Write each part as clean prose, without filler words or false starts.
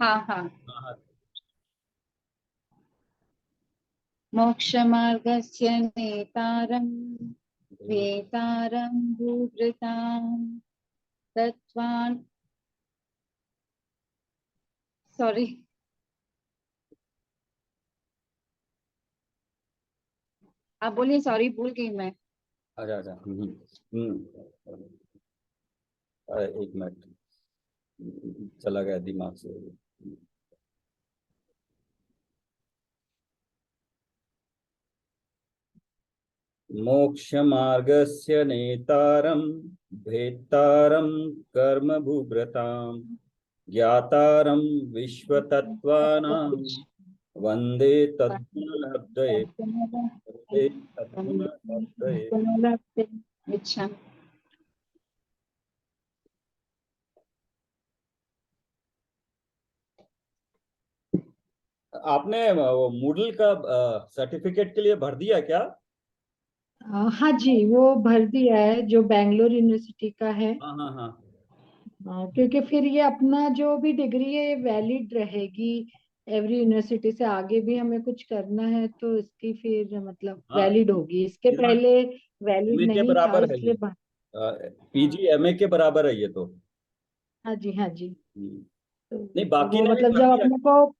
हाँ हाँ। हाँ हाँ। मोक्षमार्गस्य नेतारं वेतारं भूभृतां तत्त्वान् सॉरी, आप बोलिए, सॉरी भूल गई मैं। अच्छा अच्छा। अरे एक मिनट, चला गया दिमाग से। मोक्ष मार्गस्य नेतारं भेत्तारं कर्म भूभृतां ज्ञातारं विश्वतत्त्वानां वन्दे तद्गुणलब्धये। वन्दे तद्गुणलब्धये। अच्छा। आपने वो मूडल का सर्टिफिकेट के लिए भर दिया क्या? हाँ जी, वो भर दिया है जो बैंगलोर यूनिवर्सिटी का है। हाँ हाँ हाँ। क्योंकि फिर ये अपना जो भी डिग्री है वैलिड रहेगी। एवरी यूनिवर्सिटी से आगे भी हमें कुछ करना है तो इसकी फिर मतलब हाँ, वैलिड होगी, इसके इधर पहले वैलिड एमए के नहीं था बराबर है ये। इसलिए हाँ पीजी एमए के बराबर है ये तो। हाँ जी, हाँ जी। हम्म। नहीं, तो बाकी वो ने भी मतलब भर जब दिया। अपने को,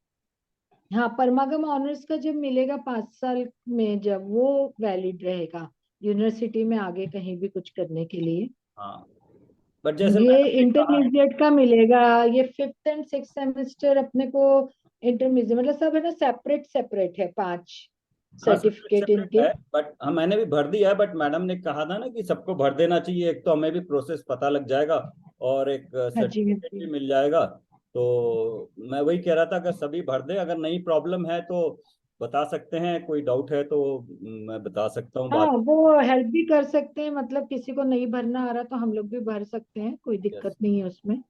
हाँ, परमागम ऑनर्स का जब मिलेगा 5 साल में, जब वो वैलिड रहेगा यूनिवर्सिटी में आगे कहीं भी कुछ करने के लिए। हाँ, बट जैसे ये मैडम ने कहा। इंटरमीडिएट का मिलेगा, ये 5th and 6th सेमेस्टर अपने को इंटरमीडिएट मतलब सब है ना, सेपरेट सेपरेट है 5 हाँ, सेपरेट सर्टिफिकेट सेपरेट इनके। है, बट हाँ मैंने भी भर दिया है, बट मैडम ने कहा था ना कि सबको भर देना चाहिए, एक तो हमें भी प्रोसेस पता लग जाएगा और एक हाँ जी, हाँ सर्टिफिकेट जी। भी मिल जाएगा। तो मैं वही कह रहा था, अगर सभी भर दे, अगर नई प्रॉब्लम है तो बता सकते हैं, कोई डाउट है तो मैं बता सकता हूँ हाँ, बात। वो हेल्प भी कर सकते हैं, मतलब किसी को नहीं भरना आ रहा तो हम लोग भी भर सकते हैं, कोई यस दिक्कत नहीं है उसमें।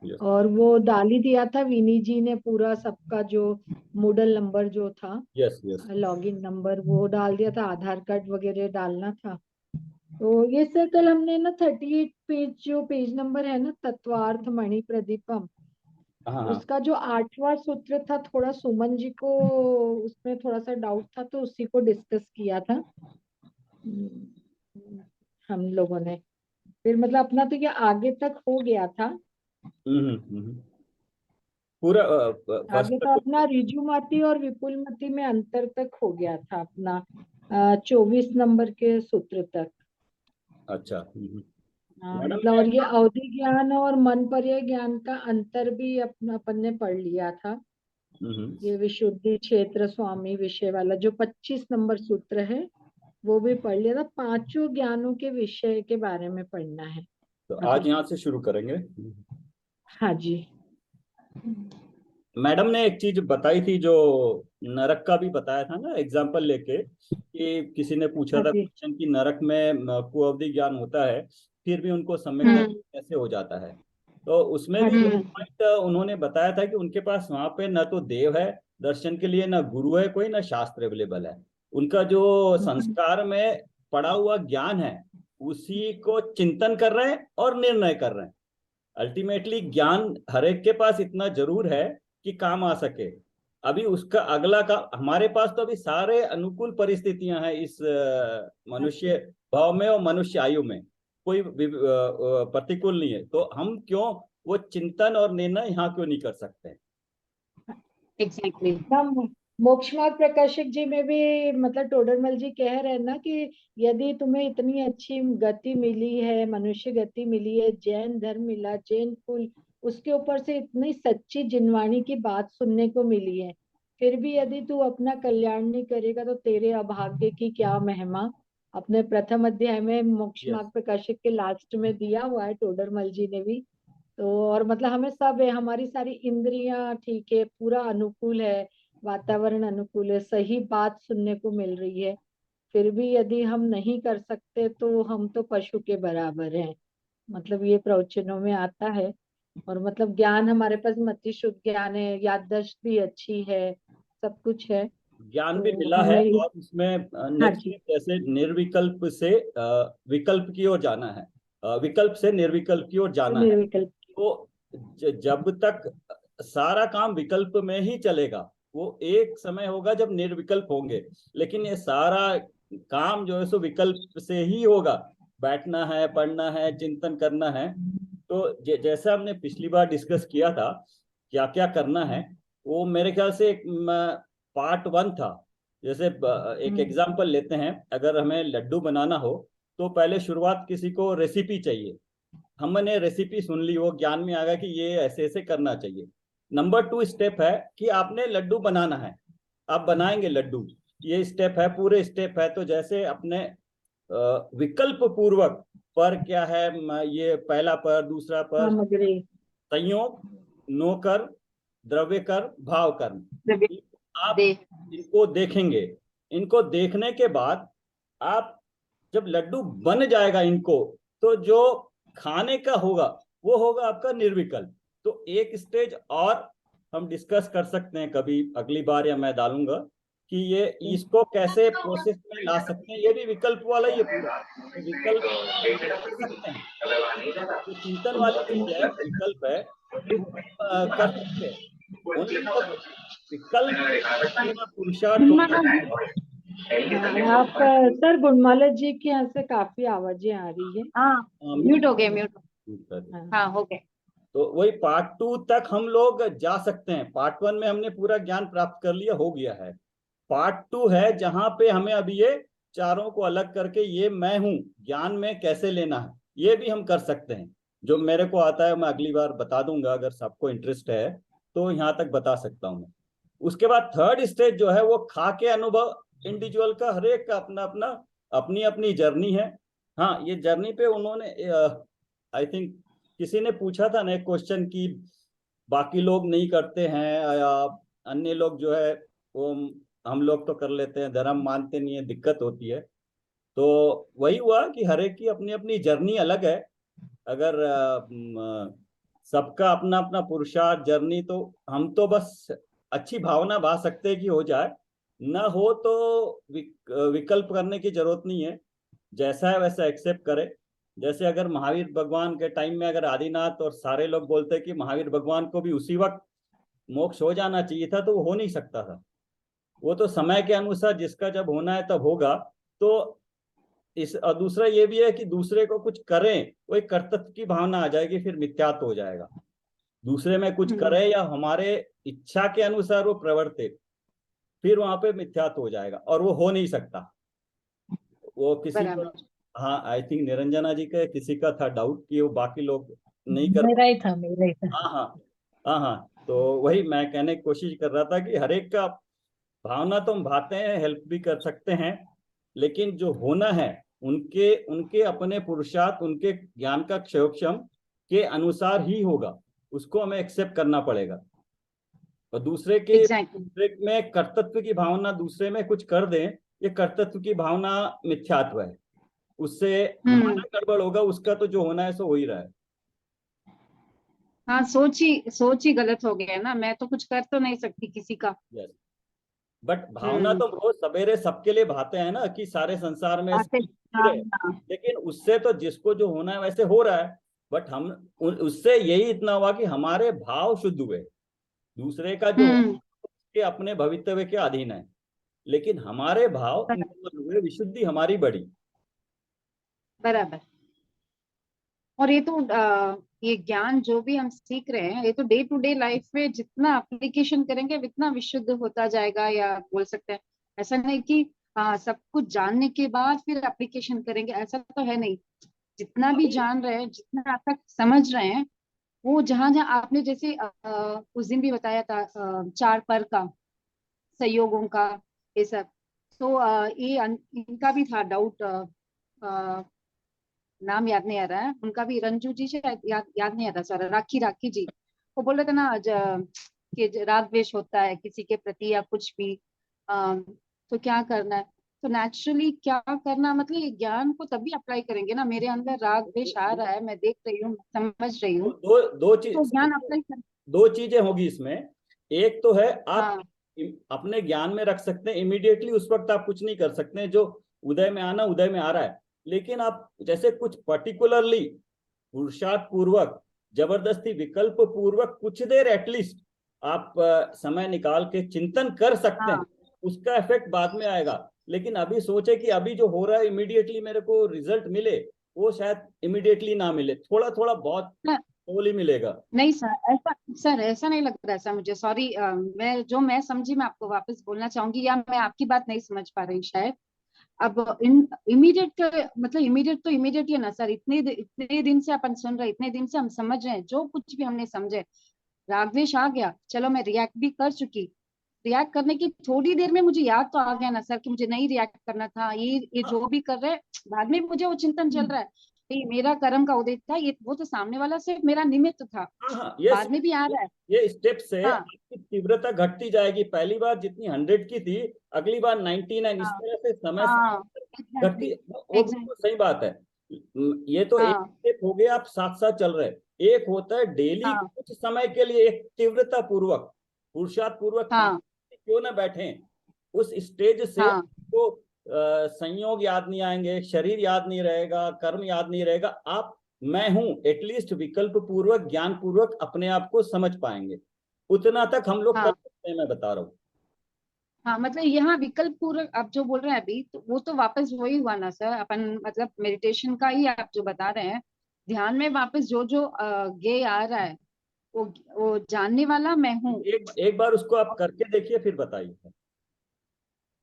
यस और वो डाल ही दिया था विनी जी ने पूरा सबका, जो मूडल नंबर जो था, यस यस। लॉगिन नंबर वो डाल दिया था, आधार कार्ड वगैरह डालना था। तो ये सर कल हमने ना 38 पेज, जो पेज नंबर है ना, तत्वार्थ मणि प्रदीपम, हाँ हाँ। उसका जो 8वां सूत्र था, थोड़ा सुमन जी को उसमें थोड़ा सा डाउट था तो उसी को डिस्कस किया था हम लोगों ने। फिर मतलब अपना तो ये आगे तक हो गया था। पूरा फर्स्ट आगे तक तो हो अपना रिजुमती और विपुलमती में अंतर तक हो गया था अपना, 24 नंबर के सूत्र तक। गया। अच्छा। मैडम मतलब ने। और ये अवधि ज्ञान और मन पर्याय ज्ञान का अंतर भी अपना अपन ने पढ़ लिया था। हम्म। ये विशुद्धि क्षेत्र स्वामी विषय वाला जो 25 नंबर सूत्र है वो भी पढ़ लिया था। पांचों ज्ञानों के विषय के बारे में पढ़ना है तो आज अभी। यहाँ से शुरू करेंगे। हाँ जी। मैडम ने एक चीज बताई थी, जो नरक का भी बताया था ना एग्जाम्पल लेके, कि किसी ने पूछा हाँ था जी। क्वेश्चन कि नरक में कुअवधि ज्ञान होता है, फिर भी उनको सम्यक दर्शन हम्म। कैसे हो जाता है। तो उसमें हाँ भी जी, वही हाँ जी। पॉइंट उन्होंने बताया था कि उनके पास वहां पे न तो देव है दर्शन के लिए, न गुरु है कोई, न शास्त्र अवेलेबल है। उनका जो हम्म। संस्कार में पड़ा हुआ ज्ञान है, उसी को चिंतन कर रहे हैं और निर्णय कर रहे हैं। अल्टीमेटली ज्ञान हर एक के पास इतना जरूर है कि काम आ सके। अभी उसका अगला का हमारे पास तो अभी सारे अनुकूल परिस्थितियां हैं इस मनुष्य भाव में और मनुष्य आयु में, कोई प्रतिकूल नहीं है, तो हम क्यों वो चिंतन और निर्णय यहाँ क्यों नहीं कर सकते? एग्जैक्टली। हम मोक्ष मार्ग प्रकाशक जी में भी मतलब टोडरमल जी कह रहे हैं ना कि यदि तुम्हें इतनी अच्छी गति मिली है, मनुष्य गति मिली है, जैन धर्म मिला, जैन कुल, उसके ऊपर से इतनी सच्ची जिनवाणी की बात सुनने को मिली है, फिर भी यदि तू अपना कल्याण नहीं करेगा तो तेरे अभाग्य की क्या महिमा। अपने प्रथम अध्याय में मोक्ष यस। मार्ग प्रकाशक के लास्ट में दिया हुआ है टोडरमल जी ने भी। तो और मतलब हमें सब है, हमारी सारी इंद्रियां ठीक है, पूरा अनुकूल है, वातावरण अनुकूल है, सही बात सुनने को मिल रही है, फिर भी यदि हम नहीं कर सकते तो हम तो पशु के बराबर हैं, मतलब ये प्रवचनों में आता है। और मतलब ज्ञान हमारे पास मति शुद्ध ज्ञान है, याददाश्त भी अच्छी है, सब कुछ है। ज्ञान भी तो मिला है, हमें और उसमें हाँ नेक्स्ट जी। जैसे निर्विकल्प से विकल्प की ओर जाना है, विकल्प से निर्विकल्प की ओर जाना है। निर्विकल्प। तो जब तक सारा काम विकल्प में ही चलेगा। वो एक समय होगा जब निर्विकल्प होंगे, लेकिन ये सारा काम जो है सो विकल्प से ही होगा। बैठना है, पढ़ना है, चिंतन करना है। तो जैसा हमने पिछली बार डिस्कस किया था क्या क्या करना है, वो मेरे ख्याल से एक पार्ट 1 था। जैसे एक एग्जांपल लेते हैं, अगर हमें लड्डू बनाना हो तो पहले शुरुआत किसी को रेसिपी चाहिए। हमने रेसिपी सुन ली, वो ज्ञान में आ गया कि ये ऐसे ऐसे करना चाहिए। नंबर 2 स्टेप है कि आपने लड्डू बनाना है, आप बनाएंगे लड्डू, ये स्टेप है, पूरे स्टेप है। तो जैसे अपने विकल्प पूर्वक पर क्या है, ये पहला पर, दूसरा पर, सामग्री। संयोग, नोकर, द्रव्य कर, भाव कर्म, आप दे इनको देखेंगे। इनको देखने के बाद आप जब लड्डू बन जाएगा इनको, तो जो खाने का होगा वो होगा आपका निर्विकल्प। तो एक स्टेज और हम डिस्कस कर सकते हैं कभी अगली बार, या मैं डालूंगा कि ये इसको कैसे प्रोसेस में ला सकते हैं। ये भी विकल्प वाला ही है पूरा, तो विकल्प कर सकते हैं। जो चिंतन वाली चीज है, विकल्प है, उसको कर सकते हैं। ओनली जब विकल्प पूरा पुरुषार्थ होगा। आप सर गुणमाला जी के यहाँ से काफी आवाजें आ रही है। हाँ, म्यूट हो गया, म्यूट। हाँ, हो गया। तो वही पार्ट 2 तक हम लोग जा सकते हैं। पार्ट 1 में हमने पूरा ज्ञान प्राप्त कर लिया, हो गया है। पार्ट 2 है जहां पे हमें अभी ये चारों को अलग करके ये मैं हूं ज्ञान में कैसे लेना है, ये भी हम कर सकते हैं। जो मेरे को आता है मैं अगली बार बता दूंगा, अगर सबको इंटरेस्ट है तो यहाँ तक बता सकता हूँ मैं। उसके बाद थर्ड स्टेज जो है वो खा के अनुभव। इंडिविजुअल का, हर एक का अपना अपना अपनी अपनी जर्नी है। हाँ, ये जर्नी पे उन्होंने आई थिंक किसी ने पूछा था ना एक क्वेश्चन कि बाकी लोग नहीं करते हैं या अन्य लोग जो है वो, हम लोग तो कर लेते हैं, धर्म मानते नहीं है, दिक्कत होती है। तो वही हुआ कि हर एक की अपनी अपनी जर्नी अलग है। अगर सबका अपना अपना पुरुषार्थ जर्नी, तो हम तो बस अच्छी भावना बा सकते हैं कि हो जाए, ना हो तो विकल्प करने की जरूरत नहीं है। जैसा है वैसा एक्सेप्ट करे। जैसे अगर महावीर भगवान के टाइम में अगर आदिनाथ और सारे लोग बोलते कि महावीर भगवान को भी उसी वक्त मोक्ष हो जाना चाहिए था, तो वो हो नहीं सकता था। वो तो समय के अनुसार जिसका जब होना है तब होगा। तो इस, और दूसरा ये भी है कि दूसरे को कुछ करें, वो एक कर्तव्य की भावना आ जाएगी, फिर मिथ्यात्व हो जाएगा। दूसरे में कुछ करें या हमारे इच्छा के अनुसार वो प्रवर्ते, फिर वहां पे मिथ्यात्व हो जाएगा, और वो हो नहीं सकता। वो किसी को, हाँ आई थिंक निरंजना जी का किसी का था डाउट कि वो बाकी लोग नहीं कर, मेरा ही था, मेरा ही था। हाँ हाँ, हाँ हाँ। तो वही मैं कहने की कोशिश कर रहा था कि हर एक का भावना तो हम भाते हैं, हेल्प भी कर सकते हैं, लेकिन जो होना है उनके उनके अपने पुरुषार्थ, उनके ज्ञान का क्षयोक्षम के अनुसार ही होगा। उसको हमें एक्सेप्ट करना पड़ेगा। और दूसरे के दूसरे में कर्तव्य की भावना, दूसरे में कुछ कर दें, ये कर्तव्य की भावना मिथ्यात्व है। उससे हमारा गड़बड़ होगा, उसका तो जो होना है सो हो ही रहा है। हाँ, सोच ही गलत हो गया है ना। मैं तो कुछ कर तो नहीं सकती किसी का। यस, बट भावना तो रोज सवेरे सबके लिए भाते हैं ना कि सारे संसार में आते, हाँ, हाँ। लेकिन उससे तो जिसको जो होना है वैसे हो रहा है। बट हम उससे यही इतना हुआ कि हमारे भाव शुद्ध हुए। दूसरे का जो के अपने भवितव्य के अधीन है, लेकिन हमारे भाव निर्मल हुए, विशुद्धि हमारी बढ़ी। बराबर। और ये तो ये ज्ञान जो भी हम सीख रहे हैं, ये तो डे टू डे लाइफ में जितना एप्लीकेशन करेंगे उतना विशुद्ध होता जाएगा, या बोल सकते हैं। ऐसा नहीं कि सब कुछ जानने के बाद फिर एप्लीकेशन करेंगे, ऐसा तो है नहीं। जितना भी जान रहे हैं, जितना आप तक समझ रहे हैं, वो जहां जहां आपने जैसे उस दिन भी बताया था, 4 पर का, संयोगों का, ये सब। तो इनका भी था डाउट। नाम याद नहीं आ रहा है उनका भी, रंजू जी से याद नहीं आ रहा, सर राखी राखी जी। वो बोल रहे थे ना कि राग द्वेष होता है किसी के प्रति या कुछ भी, तो क्या करना है। तो नेचुरली क्या करना, मतलब ये ज्ञान को तभी अप्लाई करेंगे ना। मेरे अंदर राग द्वेष आ रहा है, मैं देख रही हूँ, समझ रही हूँ, दो तो चीज, ज्ञान अप्लाई कर। दो चीजें होगी इसमें। एक तो है आप हाँ, अपने ज्ञान में रख सकते हैं, इमीडिएटली उस वक्त आप कुछ नहीं कर सकते हैं, जो उदय में आना उदय में आ रहा है। लेकिन आप जैसे कुछ पर्टिकुलरली पुरुषार्थ पूर्वक, जबरदस्ती विकल्प पूर्वक कुछ देर एटलीस्ट आप समय निकाल के चिंतन कर सकते हैं, हाँ उसका इफेक्ट बाद में आएगा। लेकिन अभी सोचे कि अभी जो हो रहा है इमीडिएटली मेरे को रिजल्ट मिले, वो शायद इमीडिएटली ना मिले, थोड़ा थोड़ा बहुत हाँ, slowly मिलेगा। नहीं सर, ऐसा सर ऐसा नहीं लग रहा है सर मुझे, सॉरी। मैं समझी, मैं आपको वापस बोलना चाहूंगी, या मैं आपकी बात नहीं समझ पा रही शायद। अब इन इमीडिएट, मतलब इमीडिएट तो इमीडिएट ही है ना सर। इतने दिन से अपन सुन रहे, इतने दिन से हम समझ रहे हैं, जो कुछ भी हमने समझे, रागद्वेश आ गया, चलो मैं रिएक्ट भी कर चुकी। रिएक्ट करने की थोड़ी देर में मुझे याद तो आ गया ना सर कि मुझे नहीं रिएक्ट करना था। ये हाँ जो भी कर रहे हैं, बाद में मुझे वो चिंतन चल रहा है, ये मेरा कर्म का उदय था, ये वो तो सामने वाला सिर्फ मेरा निमित्त था। हाँ हाँ, बाद में भी आ रहा है। ये स्टेप से हाँ आपकी तीव्रता घटती जाएगी। पहली बार जितनी 100 की थी, अगली बार 99, इस हाँ तरह से समय हाँ, से घटती, एग्जैक्टली वो बिल्कुल एग्जैक्टली। सही बात है। ये तो एक हाँ स्टेप हो गया, आप साथ साथ चल रहे। एक होता है डेली हाँ कुछ समय के लिए एक तीव्रता पूर्वक, पुरुषार्थ पूर्वक काम हाँ क्यों ना बैठे, उस स्टेज से हाँ आपको संयोग याद नहीं आएंगे, शरीर याद नहीं रहेगा, कर्म याद नहीं रहेगा, आप मैं हूं एटलीस्ट विकल्प पूर्वक, ज्ञान पूर्वक अपने आप को समझ पाएंगे। उतना तक हम लोग कर हाँ सकते हैं, मैं बता रहा हूँ। हाँ, मतलब यहाँ विकल्प पूर्वक आप जो बोल रहे हैं अभी, तो वो तो वापस वही हुआ ना सर अपन, मतलब मेडिटेशन का ही आप जो बता रहे हैं। ध्यान में वापस जो जो ज्ञेय आ रहा है, वो जानने वाला मैं हूँ। एक एक बार उसको आप करके देखिए, फिर बताइए।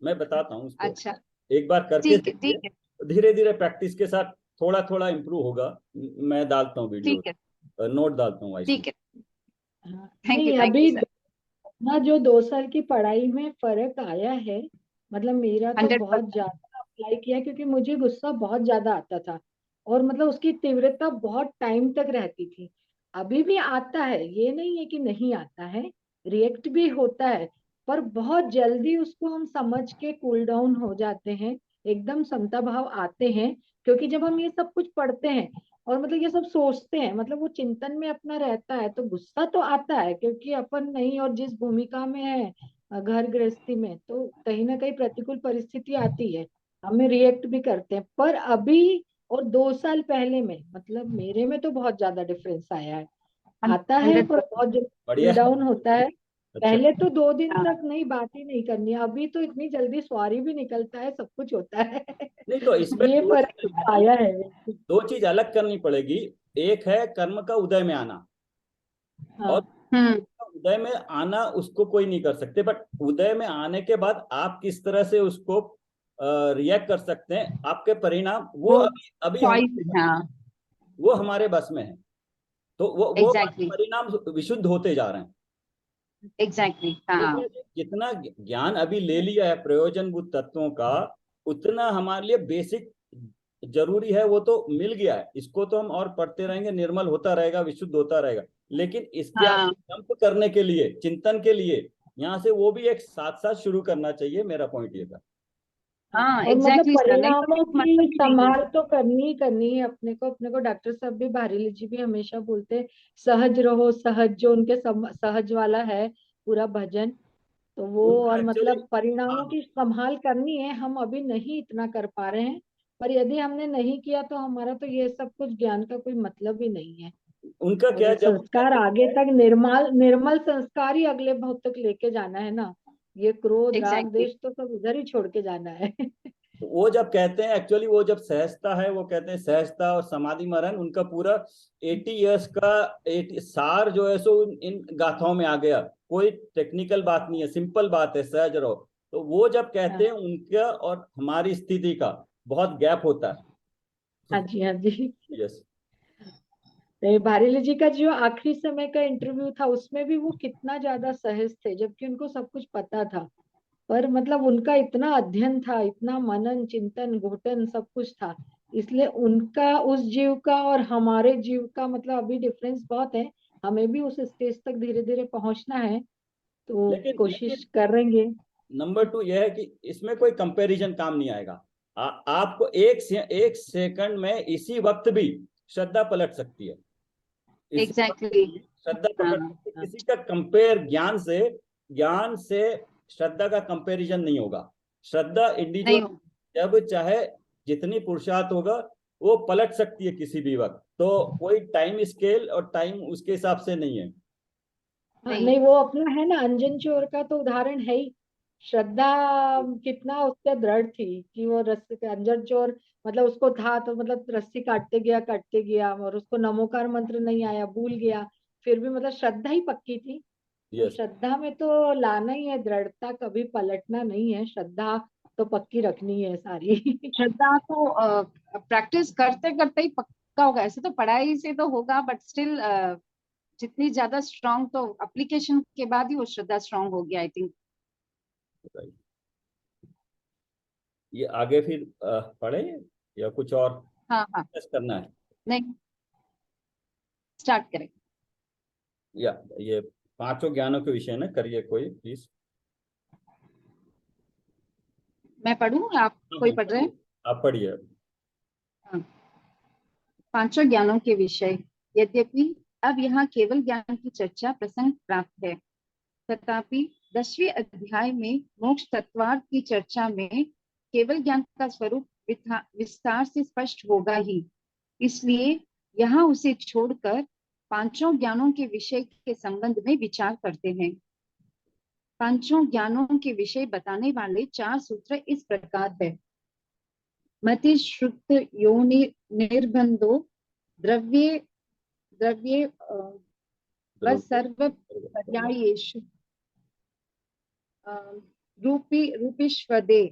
मैं बताता हूँ उसको, अच्छा, एक बार करके ठीक है देखिए। ठीक है धीरे धीरे प्रैक्टिस के साथ थोड़ा थोड़ा इम्प्रूव होगा। मैं डालता हूँ वीडियो, ठीक है नोट डालता हूँ वॉइस में। ठीक है। हाँ, नहीं थैंक यू अभी सर। ना जो 2 साल की पढ़ाई में फर्क आया है, मतलब मेरा तो 100%। बहुत ज्यादा अप्लाई किया, क्योंकि मुझे गुस्सा बहुत ज्यादा आता था और मतलब उसकी तीव्रता बहुत टाइम तक रहती थी। अभी भी आता है, ये नहीं है कि नहीं आता है, रिएक्ट भी होता है, पर बहुत जल्दी उसको हम समझ के कूल डाउन हो जाते हैं, एकदम समता भाव आते हैं। क्योंकि जब हम ये सब कुछ पढ़ते हैं और मतलब ये सब सोचते हैं, मतलब वो चिंतन में अपना रहता है, तो गुस्सा तो आता है, क्योंकि अपन नहीं, और जिस भूमिका में है घर गृहस्थी में, तो कहीं ना कहीं प्रतिकूल परिस्थिति आती है, हमें रिएक्ट भी करते हैं। पर अभी और 2 साल पहले में, मतलब मेरे में तो बहुत ज्यादा डिफरेंस आया है। आता है हंड्रेड पर बहुत परसेंट जल्दी बढ़िया कूल है। डाउन होता है। अच्छा, पहले तो 2 दिन हाँ तक नहीं, बात ही नहीं करनी, अभी तो इतनी जल्दी सॉरी भी निकलता है, सब कुछ होता है। नहीं तो इसमें ये दो फर्क चीज, आया है। दो चीज अलग करनी पड़ेगी। एक है कर्म का उदय में आना, और हाँ हम्म। उदय में आना उसको कोई नहीं कर सकते, बट उदय में आने के बाद आप किस तरह से उसको रिएक्ट कर सकते हैं, आपके परिणाम वो वो अभी अभी चॉइस, हमारे बस, हाँ वो हमारे बस में है। तो वो एग्जैक्टली परिणाम विशुद्ध होते जा रहे हैं। एग्जैक्टली। हाँ क्योंकि जितना ज्ञान अभी ले लिया है प्रयोजनभूत तत्वों का, उतना हमारे लिए बेसिक जरूरी है, वो तो मिल गया है। इसको तो हम और पढ़ते रहेंगे, निर्मल होता रहेगा, विशुद्ध होता रहेगा। लेकिन इसके हाँ आगे जंप करने के लिए, चिंतन के लिए, यहाँ से वो भी एक साथ साथ शुरू करना चाहिए, मेरा पॉइंट ये था। हाँ, हाँ और मतलब एग्जैक्टली सर, नहीं तो परिणामों फिर की मतलब ही नहीं है। संभाल तो करनी ही करनी है अपने को। अपने को डॉक्टर साहब भी, बारेली जी भी हमेशा बोलते हैं, सहज रहो सहज, जो उनके सहज वाला है पूरा भजन, तो वो, उनका और एक्चुअली, मतलब परिणामों हाँ, की संभाल करनी है। हम अभी नहीं इतना कर पा रहे हैं, पर यदि हमने नहीं किया तो हमारा तो ये सब कुछ ज्ञान का कोई मतलब ही नहीं है। उनका क्या और है, जब वो संस्कार कहते आगे हैं, तक निर्मल निर्मल संस्कार ही अगले भाव तक लेके जाना है ना। ये क्रोध राग एग्जैक्टली। देश तो सब उधर ही छोड़ के जाना है। वो जब कहते हैं एक्चुअली, वो जब सहजता है, वो कहते हैं सहजता और समाधि मरण, उनका पूरा 80 इयर्स का 80 सार जो है सो इन गाथाओं में आ गया। कोई टेक्निकल बात नहीं है, सिंपल बात है, सहज रहो। तो वो जब कहते हाँ हैं, उनका और हमारी स्थिति का बहुत गैप होता है। हाँ जी हाँ जी। यस। तो बारेली जी का जो आखिरी समय का इंटरव्यू था, उसमें भी वो कितना ज्यादा सहज थे, जबकि उनको सब कुछ पता था। पर मतलब उनका इतना अध्ययन था, इतना मनन चिंतन घोटन सब कुछ था, इसलिए उनका उस जीव का और हमारे जीव का मतलब अभी डिफरेंस बहुत है। हमें भी उस स्टेज तक धीरे धीरे पहुंचना है, तो लेकिन कोशिश करेंगे। नंबर 2 यह है कि इसमें कोई कंपैरिजन काम नहीं आएगा। आपको एक सेकंड में इसी वक्त भी श्रद्धा पलट सकती है। इसी वक्त एग्जैक्टली। भी श्रद्धा हाँ पलट सकती है, हाँ किसी का कंपेयर ज्ञान से श्रद्धा का कंपैरिजन नहीं होगा। श्रद्धा नहीं इंडिविजुअल, हो। जब चाहे जितनी पुरुषार्थ होगा, वो पलट सकती है किसी भी वक्त। तो कोई टाइम स्केल और टाइम उसके हिसाब से नहीं है। हाँ नहीं। नहीं, वो अपना है ना, अंजन चोर का तो उदाहरण है ही। श्रद्धा कितना उससे दृढ़ थी कि वो रस्सी के अंजन चोर, मतलब उसको था तो मतलब रस्सी काटते गया और उसको नमोकार मंत्र नहीं आया, भूल गया, फिर भी मतलब श्रद्धा ही पक्की थी। तो यस। श्रद्धा में तो लाना ही है, दृढ़ता कभी पलटना नहीं है, श्रद्धा तो पक्की रखनी है सारी। श्रद्धा तो प्रैक्टिस करते करते ही पक्का होगा, ऐसे तो पढ़ाई से तो होगा, बट स्टिल जितनी ज्यादा स्ट्रांग, तो एप्लीकेशन के बाद ही वो श्रद्धा स्ट्रांग होगी, आई थिंक। ये आगे फिर पढ़े या कुछ और हाँ हाँ, डिस्कस करना है? नहीं, स्टार्ट करें। या ये पांचों ज्ञानों के विषय में करिए कोई प्लीज। मैं पढ़ूं, आप कोई पढ़ रहे हैं? आप पढ़िए। हाँ। पांचों ज्ञानों के विषय। यद्यपि अब यहाँ केवल ज्ञान की चर्चा प्रसंग प्राप्त है, तथापि 10वें अध्याय में मोक्ष तत्वार्थ की चर्चा में केवल ज्ञान का स्वरूप विस्तार से स्पष्ट होगा ही। इसलिए यहाँ उसे छोड़कर पांचों ज्ञानों के विषय के संबंध में विचार करते हैं। पांचों ज्ञानों के विषय बताने वाले 4 सूत्र इस प्रकार है। मति श्रुत योनि निर्बंधो द्रव्ये द्रव्ये व सर्व पर्यायेषु रूपीष्वदे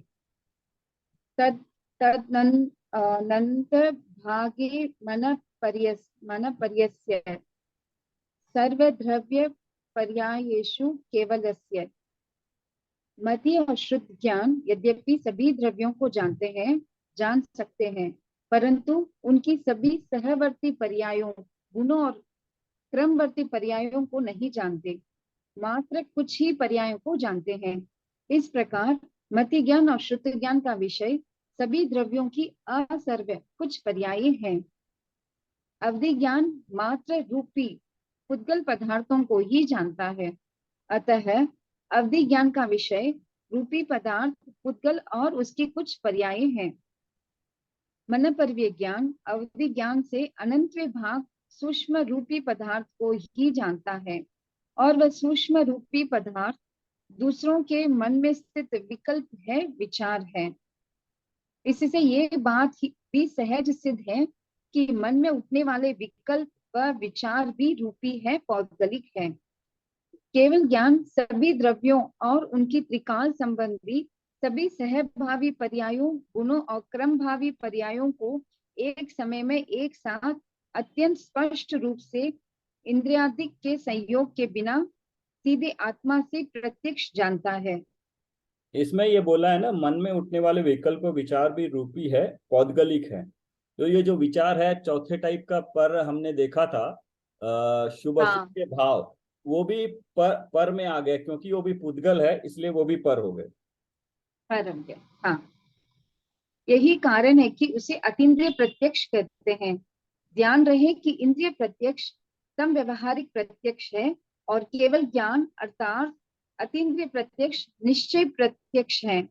तद तदनंत भागे मन पर्यस्य सर्वद्रव्य पर्यायेषु केवलस्य। मति और शुद्ध ज्ञान यद्यपि सभी द्रव्यों को जान सकते हैं, परंतु उनकी सभी सहवर्ती पर्यायों, गुणों और क्रमवर्ती पर्यायों को नहीं जानते, मात्र कुछ ही पर्यायों को जानते हैं। इस प्रकार मति ज्ञान और शुद्ध ज्ञान का विषय सभी द्रव्यों की असर्व कुछ पर्याय हैं। अवधि ज्ञान मात्र रूपी पुद्गल पदार्थों को ही जानता है, अतः अवधि ज्ञान का विषय रूपी पदार्थ, पुद्गल और उसके कुछ पर्याय हैं। मन पर्य ज्ञान अवधि ज्ञान से अनंत भाग सूक्ष्म रूपी पदार्थ को ही जानता है, और वह सूक्ष्म रूपी पदार्थ दूसरों के मन में स्थित विकल्प है, विचार है। इससे ये बात भी सहज सिद्ध है कि मन में उठने वाले विकल्प व विचार भी रूपी है, पौद्गलिक है। केवल ज्ञान सभी द्रव्यों और उनकी त्रिकाल संबंधी सभी सहभावी पर्यायों, गुणों और क्रम भावी पर्यायों को एक समय में एक साथ अत्यंत स्पष्ट रूप से इंद्रियादिक के संयोग के बिना सीधे आत्मा से प्रत्यक्ष जानता है। इसमें ये बोला है ना, मन में उठने वाले विकल्प विचार भी रूपी है, पौद्गलिक है। तो ये जो विचार है चौथे टाइप का, पर हमने देखा था शुभ अशुभ हाँ, के भाव, वो भी पर में आ गए, क्योंकि वो भी पुद्गल है इसलिए वो भी पर हो गए। परम ज्ञान, हाँ, यही कारण है कि उसे अतीन्द्रिय प्रत्यक्ष कहते हैं। ध्यान रहे कि इंद्रिय प्रत्यक्ष तम व्यवहारिक प्रत्यक्ष है, और केवल ज्ञान अर्थात अतीन्द्रिय प्रत्यक्ष निश्चय प्रत्यक्ष है।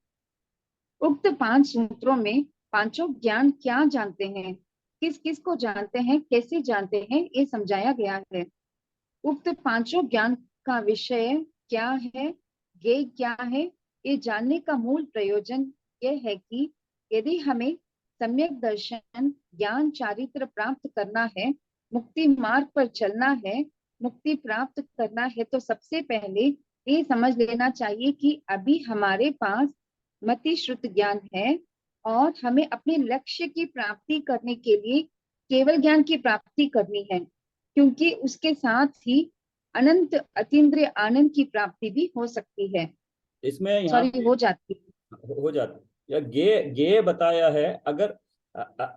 उक्त 5 सूत्रों में पांचों ज्ञान क्या जानते हैं, किस किस को जानते हैं, कैसे जानते हैं, ये समझाया गया है। उक्त पांचों ज्ञान का विषय क्या है, ज्ञेय क्या है, ये जानने का मूल प्रयोजन यह है कि यदि हमें सम्यक दर्शन ज्ञान चारित्र प्राप्त करना है, मुक्ति मार्ग पर चलना है, मुक्ति प्राप्त करना है, तो सबसे पहले ये समझ लेना चाहिए कि अभी हमारे पास मति श्रुत ज्ञान है, और हमें अपने लक्ष्य की प्राप्ति करने के लिए केवल ज्ञान की प्राप्ति करनी है, क्योंकि उसके साथ ही अनंत अतीन्द्रिय आनंद की प्राप्ति भी हो सकती है, इसमें यहाँ सॉरी, पे हो जाती है। हो जाता है। या गे गे बताया है, अगर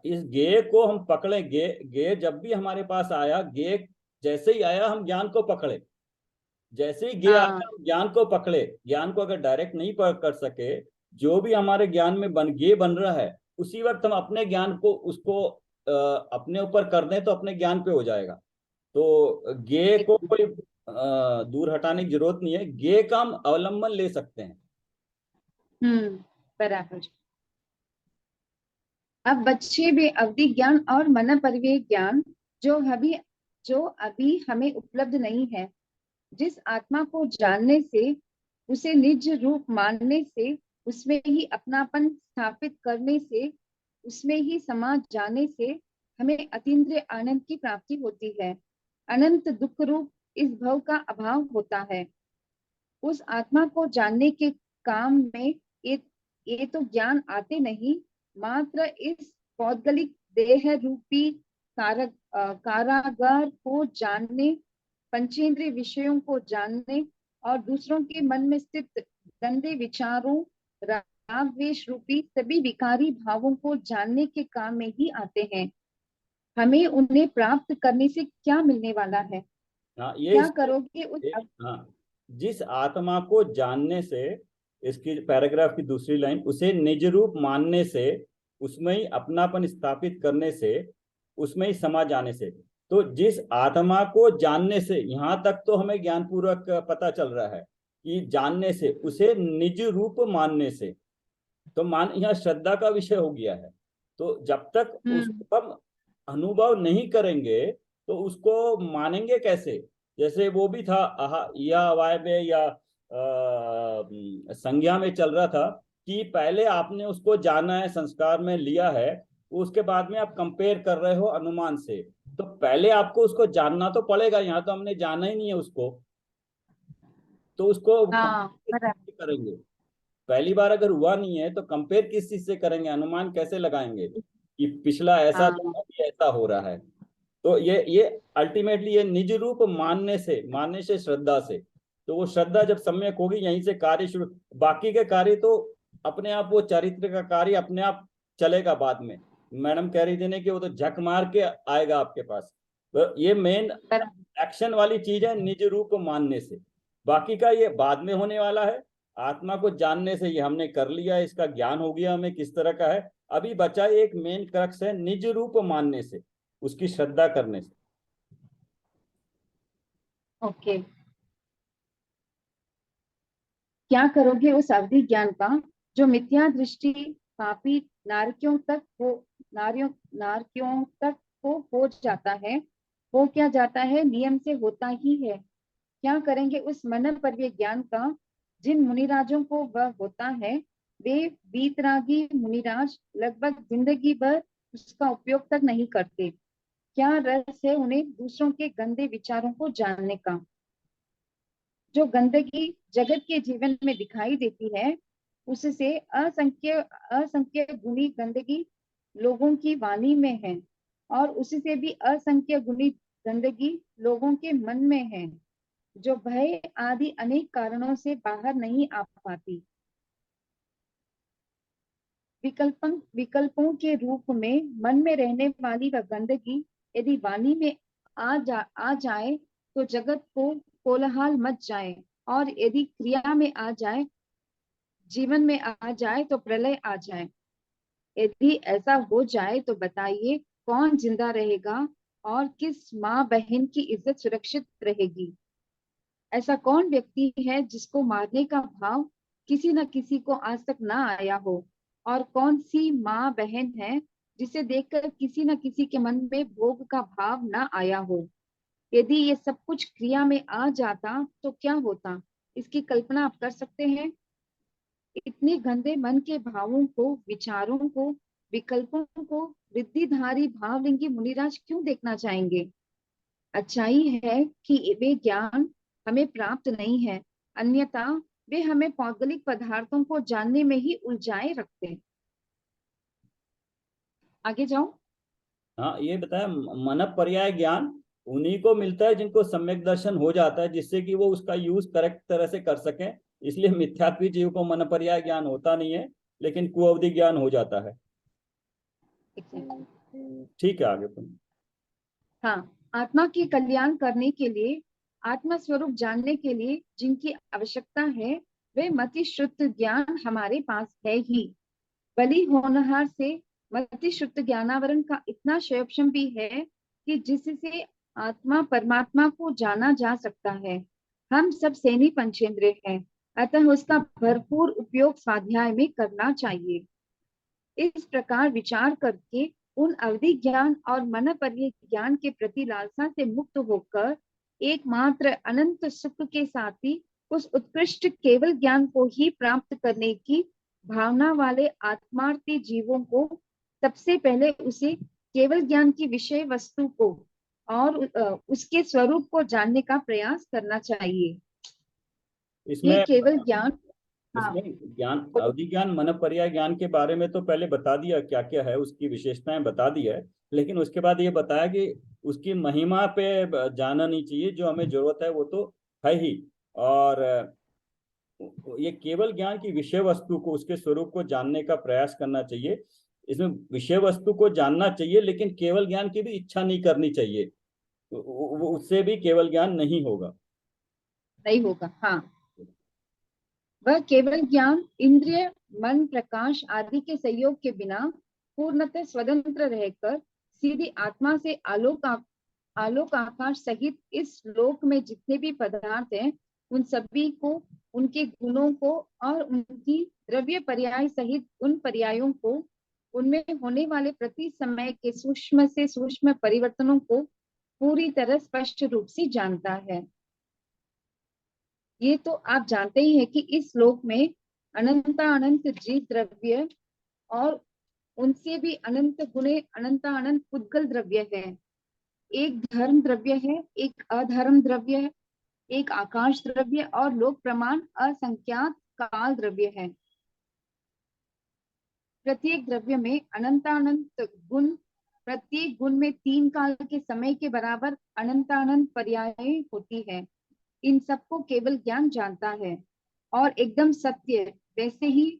इस गे को हम पकड़े, गे गे जब भी हमारे पास आया, गे जैसे ही आया हम ज्ञान को पकड़े, जैसे ही गे हाँ, आया हम ज्ञान को पकड़े। ज्ञान को अगर डायरेक्ट नहीं कर सके, जो भी हमारे ज्ञान में गे बन रहा है, उसी वक्त हम अपने ज्ञान को उसको अपने ऊपर कर दें तो अपने ज्ञान पे हो जाएगा। तो गे को कोई दूर हटाने की जरूरत नहीं है, गे का हम अवलंबन ले सकते हैं। बराबर। अब बच्चे भी अवधि ज्ञान और मन परिवेग ज्ञान जो अभी हमें उपलब्ध नहीं है, जिस आत्मा को जानने से, उसे निज रूप मानने से, उसमें ही अपनापन स्थापित करने से, उसमें ही समा जाने से हमें अतीन्द्रिय आनंद की प्राप्ति होती है। अनंत दुख रूप इस भव का अभाव होता है। उस आत्मा को जानने के काम में ये तो ज्ञान आते नहीं, मात्र इस पौद्गलिक देह रूपी कारागार को जानने, पंचेंद्रिय विषयों को जानने और दूसरों के मन में स्थित गंदे विचारों, राग द्वेष रूपी सभी विकारी भावों को जानने के काम में ही आते हैं। हमें उन्हें प्राप्त करने से क्या मिलने वाला है? हाँ, ये क्या करोगे उस हाँ, जिस आत्मा को जानने से, इसकी पैराग्राफ की दूसरी लाइन, उसे निज रूप मानने से, उसमें ही अपनापन स्थापित करने से, उसमें ही समा जाने से। तो जिस आत्मा को जानने से, यहाँ तक तो हमें ज्ञान पूर्वक पता चल रहा है कि जानने से, उसे निज रूप मानने से, तो मान यहाँ श्रद्धा का विषय हो गया है। तो जब तक उसको हम अनुभव नहीं करेंगे तो उसको मानेंगे कैसे? जैसे वो भी था या वायव्य या संज्ञा में चल रहा था कि पहले आपने उसको जाना है, संस्कार में लिया है, उसके बाद में आप कंपेयर कर रहे हो अनुमान से। तो पहले आपको उसको जानना तो पड़ेगा। यहाँ तो हमने जाना ही नहीं है उसको, तो उसको हाँ, कंपेयर करेंगे। पहली बार अगर हुआ नहीं है तो कंपेयर किस चीज से करेंगे, अनुमान कैसे लगाएंगे कि पिछला ऐसा था, हाँ, अभी ऐसा हो रहा है? तो ये अल्टीमेटली ये निज रूप मानने से श्रद्धा से, तो वो श्रद्धा जब सम्यक होगी, यहीं से कार्य शुरू। बाकी के कार्य तो अपने आप, वो चरित्र का कार्य अपने आप चलेगा बाद में। मैडम कह रही थी ना कि वो तो झक मार के आएगा आपके पास। तो ये मेन बराबर। एक्शन वाली चीज है, निज रूप मानने से। बाकी का ये बाद में होने वाला है। आत्मा को जानने से ये हमने कर लिया, इसका ज्ञान हो गया हमें किस तरह का है। अभी बचा एक मेन क्रक्स है, निज रूप मानने से, उसकी श्रद्धा करने से। ओके। क्या करोगे उस अवधि ज्ञान का जो मिथ्या दृष्टि पापी नारकियों तक हो, नारकियों तक हो जाता है? हो क्या जाता है, नियम से होता ही है। क्या करेंगे उस मन पर ज्ञान का जिन मुनिराजों को वह होता है? वे बीतरागी मुनिराज लगभग जिंदगी भर उसका उपयोग तक नहीं करते। क्या रस है उन्हें दूसरों के गंदे विचारों को जानने का? जो गंदगी जगत के जीवन में दिखाई देती है, उससे असंख्य असंख्य गुनी गंदगी लोगों की वाणी में है, और उससे भी असंख्य गुनी गंदगी लोगों के मन में है, जो भय आदि अनेक कारणों से बाहर नहीं आ पाती। विकल्पों के रूप में मन में रहने वाली वह गंदगी यदि वाणी में आ जाए तो जगत को कोलाहल मच जाए, और यदि क्रिया में आ जाए, जीवन में आ जाए तो प्रलय आ जाए। यदि ऐसा हो जाए तो बताइए कौन जिंदा रहेगा और किस माँ बहन की इज्जत सुरक्षित रहेगी? ऐसा कौन व्यक्ति है जिसको मारने का भाव किसी न किसी को आज तक ना आया हो? और कौन सी माँ बहन है जिसे देखकर किसी न किसी के मन में भोग का भाव ना आया हो? यदि ये सब कुछ क्रिया में आ जाता तो क्या होता, इसकी कल्पना आप कर सकते हैं? इतने गंदे मन के भावों को, विचारों को, विकल्पों को रिद्धिधारी भावलिंगी मुनिराज क्यों देखना चाहेंगे? अच्छाई है कि वे ज्ञान हमें प्राप्त नहीं है, अन्यथा वे हमें पौद्गलिक पदार्थों को जानने में ही उलझाए रखते। आगे जाओ। हाँ, ये बताया मन पर्याय ज्ञान उन्हीं को मिलता है जिनको सम्यक दर्शन हो जाता है, जिससे कि वो उसका यूज करेक्ट तरह से कर सकें। इसलिए मिथ्यात्वी जीव को मन पर्याय ज्ञान होता नहीं है, लेकिन कुअवधि ज्ञान हो जाता है। ठीक है, आगे पढ़ो। हाँ, आत्मा के कल्याण करने के लिए, आत्मा स्वरूप जानने के लिए जिनकी आवश्यकता है, वे मति शुद्ध ज्ञान हमारे पास है ही। बलि होनहार से मति शुद्ध ज्ञानावरण का इतना क्षयोक्षम भी है कि जिससे आत्मा परमात्मा को जाना जा सकता है। हम सब सेनी पंचेंद्रिय हैं, अतः उसका भरपूर उपयोग स्वाध्याय में करना चाहिए। इस प्रकार विचार करके उन अवधि ज्ञान और मन पर्य ज्ञान के प्रति लालसा से मुक्त होकर एकमात्र अनंत सुख के साथ ही उस उत्कृष्ट केवल ज्ञान को ही प्राप्त करने की भावना वाले आत्मार्थी जीवों को सबसे पहले उसे केवल ज्ञान की विषय वस्तु को और उसके स्वरूप को जानने का प्रयास करना चाहिए। ये इसमें केवल ज्ञान, हाँ इसमें ज्ञान, अवधि ज्ञान, मन पर्याय ज्ञान के बारे में तो पहले बता दिया क्या क्या है, उसकी विशेषताएं बता दी है, लेकिन उसके बाद ये बताया कि उसकी महिमा पे जानना नहीं चाहिए, जो हमें जरूरत है वो तो है ही। और ये केवल ज्ञान की विषय वस्तु को, उसके स्वरूप को जानने का प्रयास करना चाहिए। इसमें विषय वस्तु को जानना चाहिए, लेकिन केवल ज्ञान की भी इच्छा नहीं करनी चाहिए, उससे भी केवल ज्ञान नहीं होगा। नहीं होगा, हाँ। वह केवल ज्ञान इंद्रिय, मन, प्रकाश आदि के सहयोग के बिना पूर्णतः स्वतंत्र रहकर सीधी आत्मा से आलोक आकाश सहित इस लोक में जितने भी पदार्थ हैं उन सभी को, उनके गुणों को और उनकी द्रव्य पर्याय सहित उन पर्यायों को, उनमें होने वाले प्रति समय के सूक्ष्म से सूक्ष्म परिवर्तनों को पूरी तरह स्पष्ट रूप से जानता है। ये तो आप जानते ही हैं कि इस लोक में अनंत जीव द्रव्य और उनसे भी अनंत गुणे अनंत पुद्गल द्रव्य है। एक धर्म द्रव्य है, एक अधर्म द्रव्य है, एक आकाश द्रव्य और लोक प्रमाण असंख्यात काल द्रव्य है। प्रत्येक द्रव्य में अनंत गुण, प्रत्येक गुण में 3 काल के समय के बराबर अनंत पर्याय होती है। इन सबको केवल ज्ञान जानता है और एकदम सत्य वैसे ही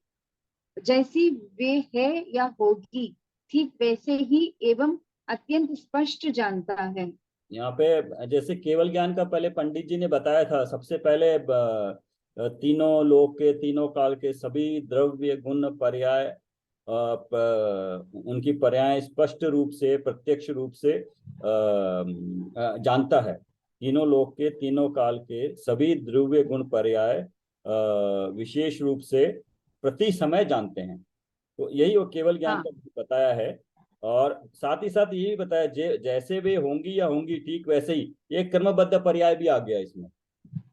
जैसी वे है या होगी ठीक वैसे ही एवं अत्यंत स्पष्ट जानता है। यहाँ पे जैसे केवल ज्ञान का पहले पंडित जी ने बताया था, सबसे पहले तीनों लोक के, तीनों काल के सभी द्रव्य गुण पर्याय, उनकी पर्याय स्पष्ट रूप से, प्रत्यक्ष रूप से जानता है। तीनों लोक के, तीनों काल के सभी द्रव्य गुण पर्याय विशेष रूप से प्रति समय जानते हैं। तो यही वो केवल ज्ञान हाँ का बताया है। और साथ ही साथ यही बताया, जैसे वे होंगी या होंगी ठीक वैसे ही, एक कर्मबद्ध पर्याय भी आ गया इसमें। ठीक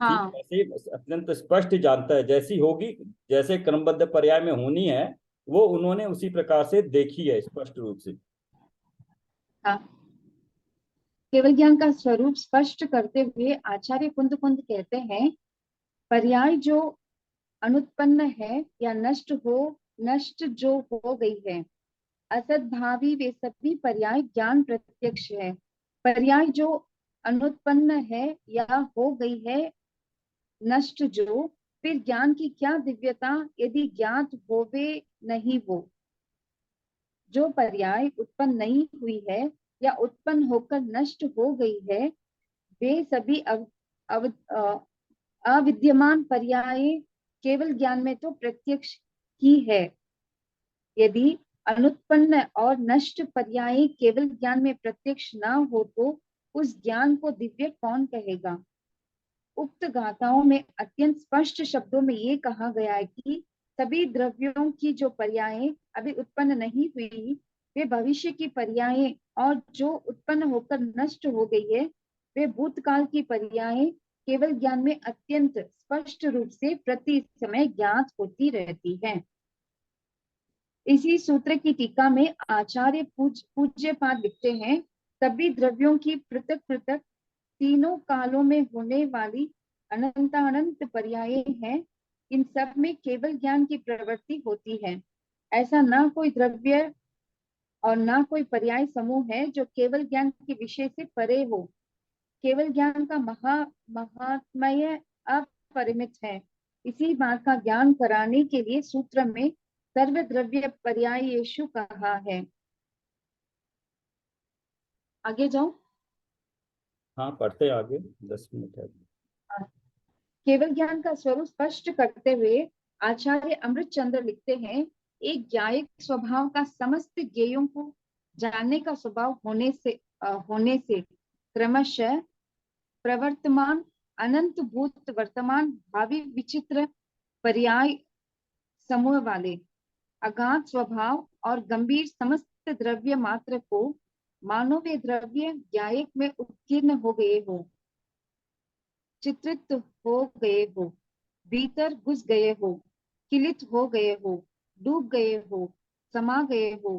हाँ वैसे ही अत्यंत स्पष्ट जानता है, जैसी होगी, जैसे क्रमबद्ध पर्याय में होनी है वो उन्होंने उसी प्रकार से देखी है स्पष्ट रूप से। हाँ। केवल ज्ञान का स्वरूप स्पष्ट करते हुए आचार्य कुंद कुंद कहते हैं, पर्याय जो अनुत्पन्न है या नष्ट जो हो गई है, असद्भावी वे सभी पर्याय ज्ञान प्रत्यक्ष है। पर्याय जो अनुत्पन्न है या हो गई है, नष्ट जो, फिर ज्ञान की क्या दिव्यता यदि ज्ञात होवे नहीं वो। जो पर्याय उत्पन्न नहीं हुई है या उत्पन्न होकर नष्ट हो गई है, वे सभी अविद्यमान पर्याय केवल ज्ञान में तो प्रत्यक्ष ही है। यदि अनुत्पन्न और नष्ट पर्याय केवल ज्ञान में प्रत्यक्ष ना हो तो उस ज्ञान को दिव्य कौन कहेगा। उक्त गाथाओं में अत्यंत स्पष्ट शब्दों में ये कहा गया है कि सभी द्रव्यों की जो पर्याय अभी उत्पन्न नहीं हुई, वे भविष्य की पर्याय, और जो उत्पन्न होकर नष्ट हो गई है वे भूतकाल की पर्याय केवल ज्ञान में अत्यंत स्पष्ट रूप से प्रति समय ज्ञात होती रहती है। इसी सूत्र की टीका में आचार्य पूज्यपाद लिखते हैं, सभी द्रव्यों की पृथक पृथक तीनों कालों में होने वाली अनंत पर्याय हैं। इन सब में केवल ज्ञान की प्रवृत्ति होती है। ऐसा ना कोई द्रव्य और ना कोई पर्याय समूह है जो केवल ज्ञान के विषय से परे हो। केवल ज्ञान का महात्म्य अपरिमित है। इसी बात का ज्ञान कराने के लिए सूत्र में सर्वद्रव्य पर्यायेषु कहा है। आगे जाओ। हाँ पढ़ते आगे, 10 मिनट है। केवल ज्ञान का स्वरूप स्पष्ट करते हुए आचार्य अमृत चंद्र लिखते हैं, एक ज्ञायक स्वभाव का समस्त ज्ञेयों को जानने का स्वभाव होने से क्रमशः प्रवर्तमान अनंत भूत वर्तमान भावी विचित्र पर्याय समूह वाले अगाध स्वभाव और गंभीर समस्त द्रव्य मात्र को मानो वे द्रव्य ज्ञायक में उत्कीर्ण हो गए हो, चित्रित हो गए हो, भीतर घुस गए हो, किलित हो गए हो, डूब गए हो, समा गए हो,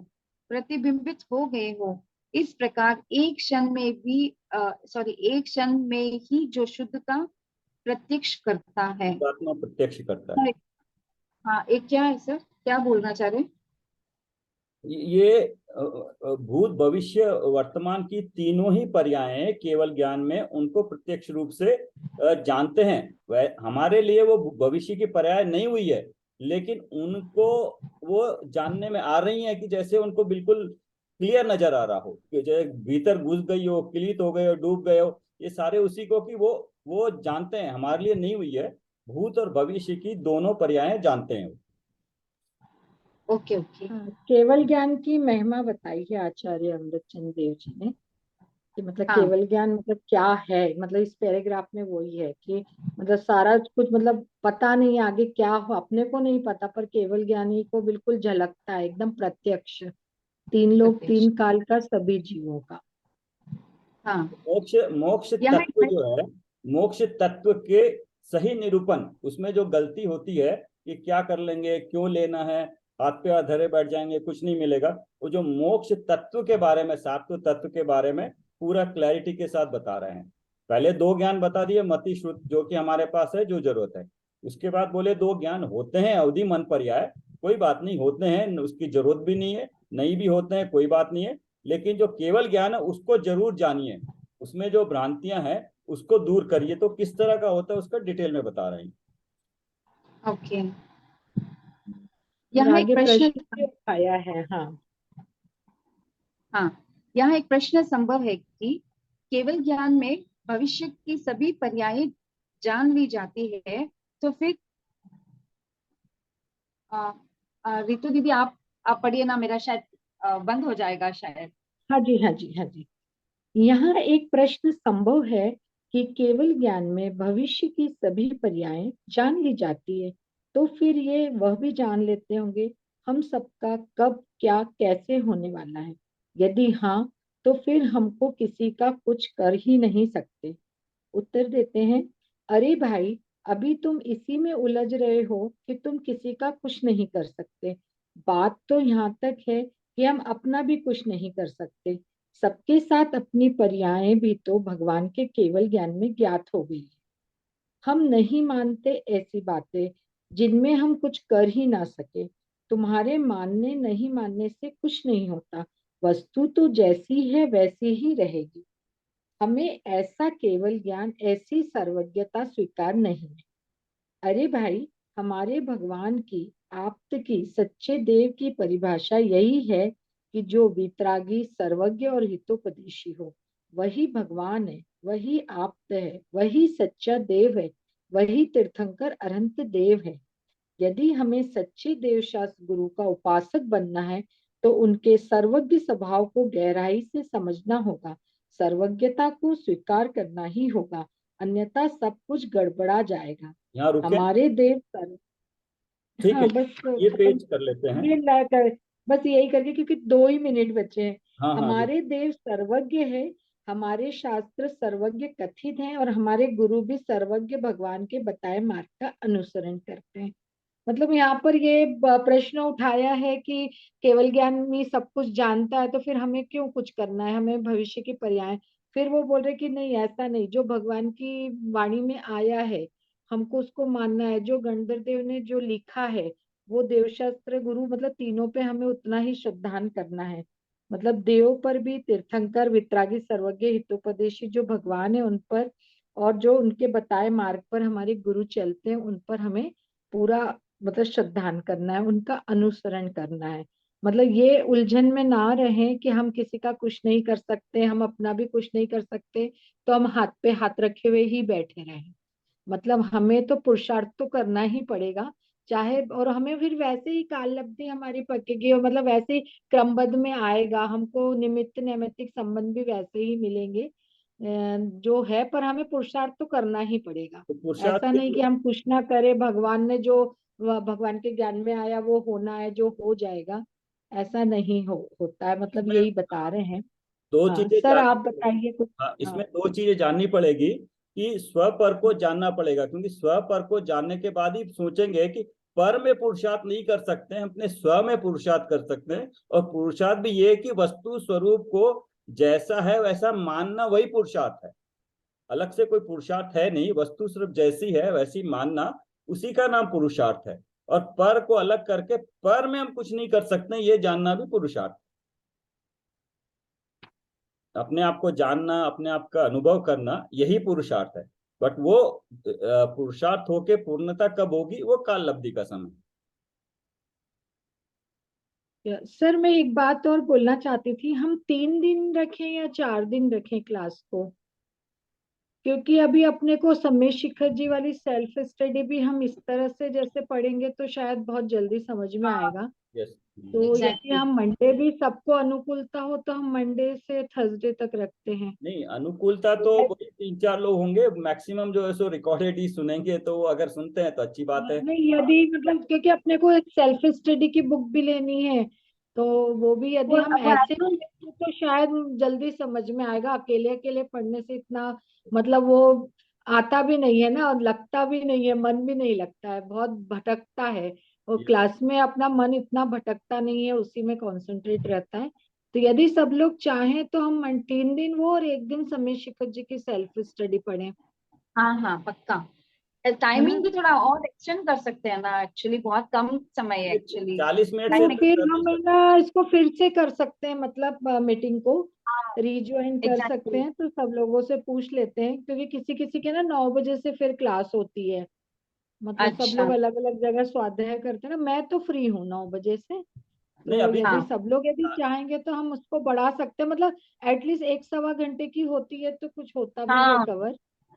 प्रतिबिंबित हो गए हो। इस प्रकार एक क्षण में भी एक क्षण में ही जो शुद्धता प्रत्यक्ष करता है। आत्मा प्रत्यक्ष करता है। हाँ, एक क्या है सर, क्या बोलना चाह रहे हैं? ये भूत भविष्य वर्तमान की तीनों ही पर्याय केवल ज्ञान में उनको प्रत्यक्ष रूप से जानते हैं। वह हमारे लिए वो भविष्य की पर्याय नहीं हुई है, लेकिन उनको वो जानने में आ रही है कि जैसे उनको बिल्कुल क्लियर नजर आ रहा हो कि जैसे भीतर घुस गई हो, क्लित हो गए हो, डूब गए हो, ये सारे उसी को कि वो जानते हैं। हमारे लिए नहीं हुई है, भूत और भविष्य की दोनों पर्याय जानते हैं। Okay okay. हाँ, केवल ज्ञान की महिमा बताई है आचार्य अमृतचंद देव जी ने कि मतलब हाँ केवल ज्ञान मतलब क्या है। मतलब इस पैराग्राफ में वही है कि मतलब सारा कुछ मतलब पता नहीं आगे क्या हो, अपने को नहीं पता, पर केवल ज्ञानी को बिल्कुल झलकता है एकदम प्रत्यक्ष, तीन लोग प्रत्यक्ष। तीन काल का सभी जीवों का। हाँ, मोक्ष मोक्ष यहाँ तत्व जो है, मोक्ष तत्व के सही निरूपण, उसमें जो गलती होती है कि क्या कर लेंगे, क्यों लेना है, हाथ पे हाथ धरे बैठ जाएंगे, कुछ नहीं मिलेगा। वो जो मोक्ष तत्व के बारे में, सात्व तत्व के बारे में पूरा क्लैरिटी के साथ बता रहे हैं। पहले दो ज्ञान बता दिए, मति श्रुत जो कि हमारे पास है, जो जरूरत है। उसके बाद बोले दो ज्ञान होते हैं, अवधि मन पर्याय, कोई बात नहीं, होते हैं, उसकी जरूरत भी नहीं है, नहीं भी होते हैं, कोई बात नहीं है। लेकिन जो केवल ज्ञान है उसको जरूर जानिए, उसमें जो भ्रांतियां हैं उसको दूर करिए। तो किस तरह का होता है उसका डिटेल में बता रहे हैं। ओके। और यहाँ एक आगे प्रश्न। प्रश्न भी उठाया है। हाँ, हाँ, यहाँ एक प्रश्न संभव है कि केवल ज्ञान में भविष्य की सभी पर्याय जान ली जाती है, तो फिर रितु दीदी आप पढ़िए ना, मेरा शायद बंद हो जाएगा शायद। हाँ जी, हाँ जी, हाँ जी। यहाँ एक प्रश्न संभव है कि केवल ज्ञान में भविष्य की सभी पर्याय जान ली जाती है, तो फिर ये वह भी जान लेते होंगे हम सबका कब क्या कैसे होने वाला है। यदि हाँ, तो फिर हमको किसी का कुछ कर ही नहीं सकते। उत्तर देते हैं, अरे भाई, अभी तुम इसी में उलझ रहे हो कि तुम किसी का कुछ नहीं कर सकते। बात तो यहाँ तक है कि हम अपना भी कुछ नहीं कर सकते। सबके साथ अपनी पर्यायें भी तो भगवान के केवल ज्ञान में ज्ञात हो गई है। हम नहीं मानते ऐसी बातें जिनमें हम कुछ कर ही ना सके। तुम्हारे मानने नहीं मानने से कुछ नहीं होता, वस्तु तो जैसी है वैसी ही रहेगी। हमें ऐसा केवल ज्ञान, ऐसी सर्वज्ञता स्वीकार नहीं है। अरे भाई, हमारे भगवान की, आप्त की, सच्चे देव की परिभाषा यही है कि जो वितरागी, सर्वज्ञ और हितोपदेशी हो, वही भगवान है, वही आप्त है, वही सच्चा देव है, वही तीर्थंकर अनंत देव है। यदि हमें सच्चे देवशास्त्र गुरु का उपासक बनना है, तो उनके सर्वज्ञ स्वभाव को गहराई से समझना होगा, सर्वज्ञता को स्वीकार करना ही होगा, अन्यथा सब कुछ गड़बड़ा जाएगा। यहाँ रुके, हमारे देव सर्व ठीक है, हाँ, बस ये खत्म। पेज कर लेते हैं। ये ला कर बस यही करके, क्योंकि 2 ही मिनट बचे हैं। हाँ हाँ जी। हमारे देव सर्वज्ञ है, हमारे शास्त्र सर्वज्ञ कथित हैं, और हमारे गुरु भी सर्वज्ञ भगवान के बताए मार्ग का अनुसरण करते हैं। मतलब यहाँ पर ये प्रश्न उठाया है कि केवल ज्ञान में सब कुछ जानता है, तो फिर हमें क्यों कुछ करना है, हमें भविष्य की पर्याय। फिर वो बोल रहे कि नहीं, ऐसा नहीं, जो भगवान की वाणी में आया है हमको उसको मानना है। जो गणधर देव ने जो लिखा है, वो देवशास्त्र गुरु, मतलब तीनों पे हमें उतना ही श्रद्धान करना है। मतलब देव पर भी, तीर्थंकर, वितरागी, सर्वज्ञ, हितोपदेशी जो भगवान है उन पर, और जो उनके बताए मार्ग पर हमारे गुरु चलते हैं उन पर हमें पूरा मतलब श्रद्धान करना है, उनका अनुसरण करना है। मतलब ये उलझन में ना रहे कि हम किसी का कुछ नहीं कर सकते, हम अपना भी कुछ नहीं कर सकते, तो हम हाथ पे हाथ रखे हुए ही बैठे रहें। मतलब हमें तो पुरुषार्थ तो करना ही पड़ेगा, चाहे, और हमें फिर वैसे ही काल लब्धि हमारी पकेगी, और मतलब वैसे ही क्रमबद्ध में आएगा, हमको निमित्त नैमित्तिक संबंध भी वैसे ही मिलेंगे जो है, पर हमें पुरुषार्थ तो करना ही पड़ेगा। तो पुरुषार्थ ऐसा के नहीं कि लिए, हम कुछ ना करें, भगवान ने जो भगवान के ज्ञान में आया वो होना है, जो हो जाएगा, ऐसा नहीं होता है। मतलब यही बता रहे हैं। दो हाँ चीजें सर, आप जाननी पड़ेगी। बताइए कुछ। हाँ, हाँ इसमें दो चीजें जाननी पड़ेगी कि स्व पर को जानना पड़ेगा, क्योंकि स्व पर को जानने के बाद ही सोचेंगे कि पर में पुरुषार्थ नहीं कर सकते हैं, अपने स्व में पुरुषार्थ कर सकते हैं। और पुरुषार्थ भी ये है कि वस्तु स्वरूप को जैसा है वैसा मानना, वही पुरुषार्थ है। अलग से कोई पुरुषार्थ है नहीं, वस्तु सिर्फ जैसी है वैसी मानना, उसी का नाम पुरुषार्थ है। और पर को अलग करके पर में हम कुछ नहीं कर सकते, ये जानना भी पुरुषार्थ। अपने आप को जानना, अपने आप का अनुभव करना, यही पुरुषार्थ है। बट वो पुरुषार्थ होके पूर्णता कब होगी, वो काल लब्धि का समय। सर, मैं एक बात और बोलना चाहती थी, हम 3 दिन रखें या 4 दिन रखें क्लास को? क्योंकि अभी अपने को समय शिखर जी वाली सेल्फ स्टडी भी हम इस तरह से जैसे पढ़ेंगे तो शायद बहुत जल्दी समझ में हाँ आएगा। यस। तो यदि एग्जैक्टली। हम मंडे भी सबको अनुकूलता हो तो हम मंडे से थर्सडे तक रखते हैं। नहीं, अनुकूलता तो वही 3-4 लोग होंगे मैक्सिमम जो है, सो रिकॉर्डेड ही सुनेंगे, तो अगर सुनते हैं तो अच्छी बात है। नहीं, यदि मतलब क्योंकि अपने को एक सेल्फ स्टडी की बुक भी लेनी है, तो वो भी यदि हम ऐसे पढ़ेंगे तो शायद जल्दी समझ में आएगा। अकेले अकेले पढ़ने से इतना मतलब वो आता भी नहीं है ना, और लगता भी नहीं है, मन भी नहीं लगता है, बहुत भटकता है। और Yes. क्लास में अपना मन इतना भटकता नहीं है, उसी में कंसंट्रेट रहता है। तो यदि सब लोग चाहें तो हम 3 दिन वो और एक दिन समय शिखर जी की सेल्फ स्टडी पढ़ें, हाँ हाँ पक्का। है ना? टाइमिंग भी थोड़ा और एक्सटेंड कर सकते हैं ना, एक्चुअली बहुत कम समय है एक्चुअली। 40 मिनट से तो टाइमिंग। अधिक फिर कर नहीं हम है सकते। ना इसको फिर से कर सकते हैं, मतलब मीटिंग को हाँ रीज्वाइन कर सकते एग्जैक्टली। हैं। तो सब लोगों से पूछ लेते हैं, क्योंकि किसी किसी के ना 9 बजे से फिर क्लास होती है। मतलब सब अच्छा। लोग अलग अलग जगह स्वाध्याय करते हैं ना, मैं तो फ्री हूँ 9 बजे से। नहीं, तो अभी यदि हाँ सब लोग यदि चाहेंगे तो हम उसको बढ़ा सकते हैं, मतलब एटलीस्ट 1 सवा घंटे की होती है तो कुछ होता भी है हाँ कवर।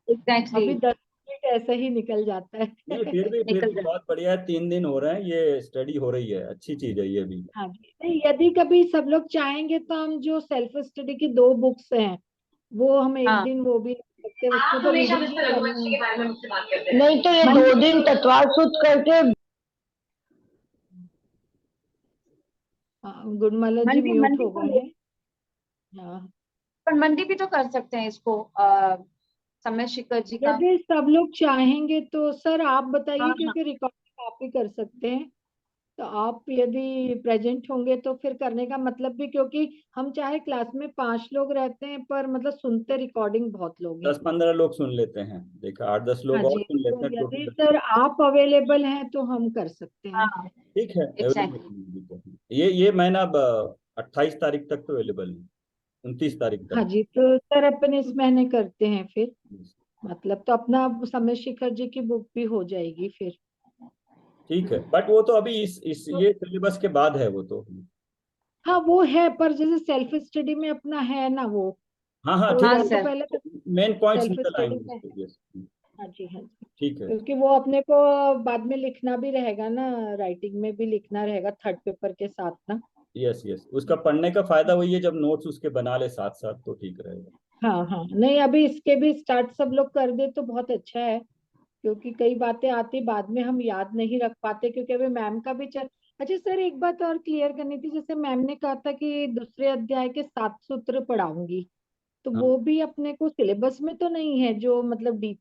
एग्जैक्टली। अभी 10 मिनट ऐसे ही निकल जाता नहीं, है। फिर निकल भी जाए। बहुत बढ़िया है, 3 दिन हो रहे हैं, ये स्टडी हो रही है, अच्छी चीज है ये भी। हाँ जी, नहीं यदि कभी सब लोग चाहेंगे तो हम जो सेल्फ स्टडी की 2 बुक्स हैं वो हम एक हाँ दिन वो भी रख सकते हैं, उसमें आप तो हमेशा रीडिंग ही मिस्टर करना रघुवंशी है। के बारे में मुझसे बात करते हैं। नहीं तो ये मन 2 दिन तत्वार सूत्र करके गुडमाला जी मंडी म्यूट मंडी हो को गए ले, हैं। हाँ, पर मंडी भी तो कर सकते हैं इसको, समय शिखर जी का। यदि सब लोग चाहेंगे तो सर आप बताइए, हाँ हाँ क्योंकि रिकॉर्डिंग आप ही कर सकते हैं। तो आप यदि प्रेजेंट होंगे तो फिर करने का मतलब भी, क्योंकि हम चाहे क्लास में 5 लोग रहते हैं पर मतलब सुनते रिकॉर्डिंग बहुत लोग हैं। 10-15 लोग सुन लेते हैं, देखा, 8-10 हाँ लोग और जी, सुन तो लेते हैं यदि टोटल। सर आप अवेलेबल हैं तो हम कर सकते हैं। हाँ ठीक है, एग्जैक्टली। अवेलेबल। ये महीना अब 28 तारीख तक तो अवेलेबल है, 29 तारीख हाँ तक। जी, तो सर अपन इस महीने करते हैं फिर। मतलब तो अपना समय शिखर जी की बुक भी हो जाएगी फिर। ठीक है, बट वो तो अभी इस तो ये सिलेबस के बाद है वो तो। हाँ वो है, पर जैसे सेल्फ स्टडी में अपना है ना वो, हाँ हाँ, तो ठीक हाँ या है, तो सर। पहले मेन पॉइंट्स सेल्फ निकल स्टडी आएंगे में। उसके। यस। हाँ जी, हाँ जी। ठीक है। क्योंकि वो अपने को बाद में लिखना भी रहेगा ना, राइटिंग में भी लिखना रहेगा थर्ड पेपर के साथ ना। यस यस, उसका पढ़ने का फायदा वही है, जब नोट्स उसके बना ले साथ साथ तो ठीक रहेगा। हाँ हाँ, नहीं अभी इसके भी स्टार्ट सब लोग कर दे तो बहुत अच्छा है। क्योंकि कई बातें आती बाद में हम याद नहीं रख पाते, क्योंकि अभी मैम का भी चल। अच्छा सर, एक बात और क्लियर करनी थी, जैसे मैम ने कहा था कि दूसरे अध्याय के 7 सूत्र पढ़ाऊंगी, तो हाँ, वो भी अपने को सिलेबस में तो नहीं है जो मतलब डीप